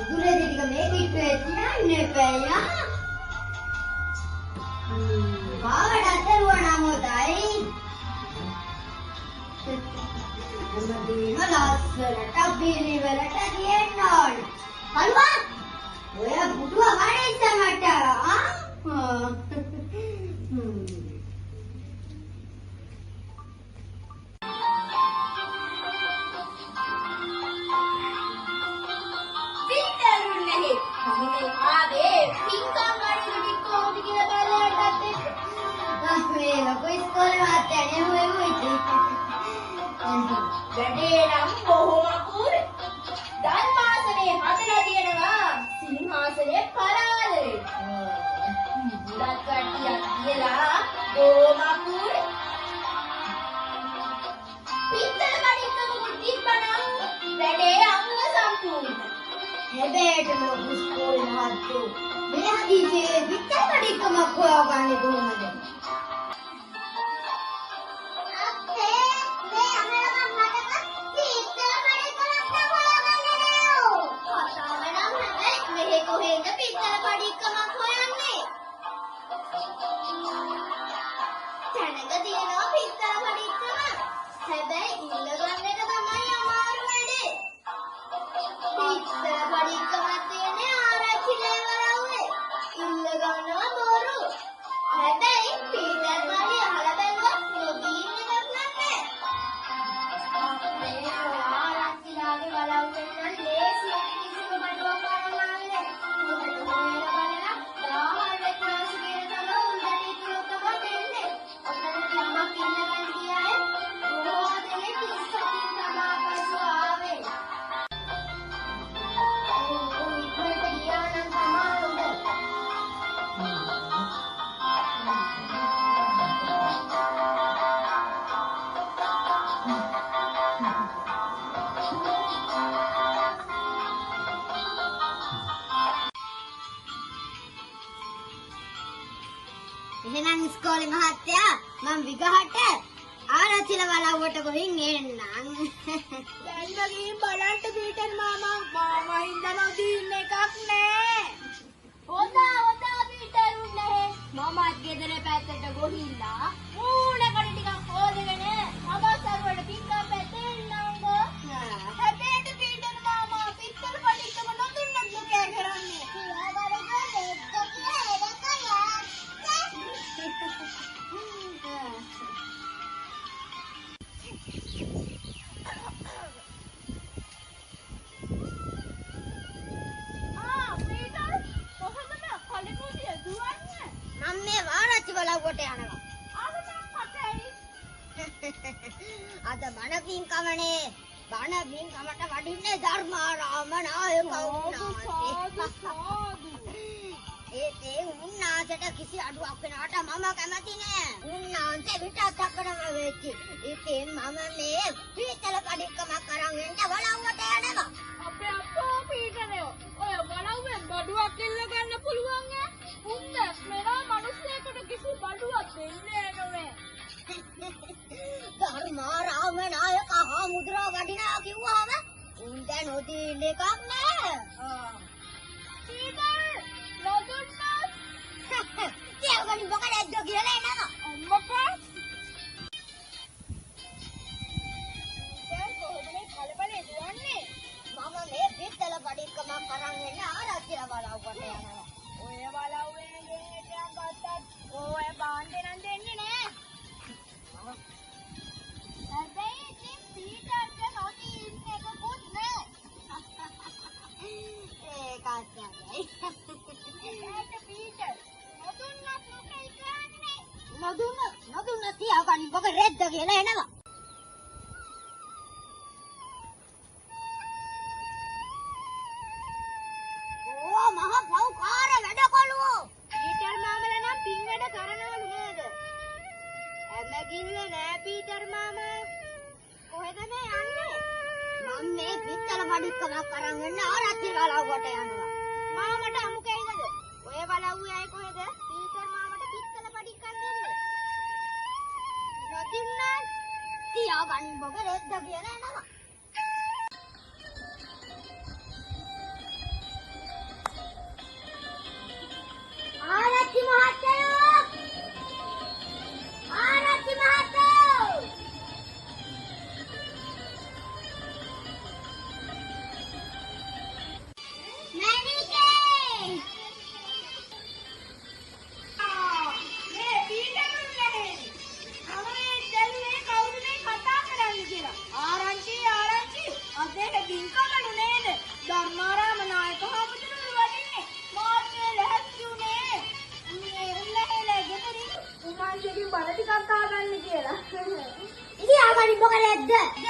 දුරේදී ටික මේ කිට්ටුවේ තියන්න එපා. පාවඩ අතරුවා නම් හොඳයි. මොකදීම ලස්සනට බිලි වලට තියෙන්න ඕන. හල්වා ඔය පුටුව වරෙන්න මට. එහෙනම් ඉස්කෝලේ මහත්තයා මම විගහට ආරච්චිල වලව්වට ගොහින් එන්නම්. දැන් ගිහින් බලන්න පීටර් මාමා හින්දා නොදින්න එකක් නෑ. හොඳා පීටර් උන්නේ. මමත් ගෙදර පැත්තට ගොහිල්ලා මූණකට ටිකක් හොදගෙන අබස්සරුවට පිට්ටා පැත්තේ එන්නම්කෝ. හැබැයි පීටර් මාමා පිට්ටල් පඩිකම නොදුන්නත් මොකෑ කරන්නේ? අද මනකින් කමනේ බණකින් කමට වඩින්නේ ධර්මාරාම ඒ උන්නාන්සේට කිසි අඩුවක් වෙනවට මම කැමති නෑ. උන්නාන්සේ විතරක්ම වෙච්චි. ඉතින් මම මේ පීතල කඩික්කමක් අරන් එන්න වලව්වට යනවා. අපේ අප්පෝ පීතලේ ඔය වලව්වෙන් බඩුවක් ඉල්ල ගන්න පුළුවන් ඈ. උන්දස් මෙරා මිනිස්සෙකුට කිසි බඩුවක් දෙන්නේ නෑ. ධර්මාරාම නායක හාමුදුරුවෝ වඩිනා කිව්වම උන් දැන් නොදින්න එකක් නෑ. පීතල් නොදුන්නත් තියගනි මොකටද කියලා එනවා. අම්මපා දැන් කොහොමද කලබලේ දුවන්නේ? මම මේ පිටතල පඩික්කමක් අරන් එන්න ආරච්චිලා බලව්වට යනවා. ඔය බලව්වෙන් ගෙන්නට ගත්තත් ඔය බාන්නේ නම් දෙන්නේ නෑ. හැබැයි ඉතින් පීටර්ට නොදින්න එකකුත් නෑ. ඒක අස්සයි. නොදුන්න තියාගනි මොක රෙද්ද කියලා එනවා. ඕ මහ පව්කාර වැඩකළුවෝ. පීටර් මාමලා නම් පින් වැඩ කරනවලු නේද? හැමගිල්ල නෑ පීටර් මාමා. කොහෙද මේ යන්නේ? මම මේ පිටතල බඩික්කමක් අරන් එන්න ආරච්චි වලව්වට යනවා. මාමට අමු කැයිද? ඔය වලව්වේ අය කොහෙද? පීටර් මාමට පිටතල බඩික්කක් දෙන්නේ. නොදින්න තියාගනි මොක රෙද්ද කියලා එනවා. නැද්ද?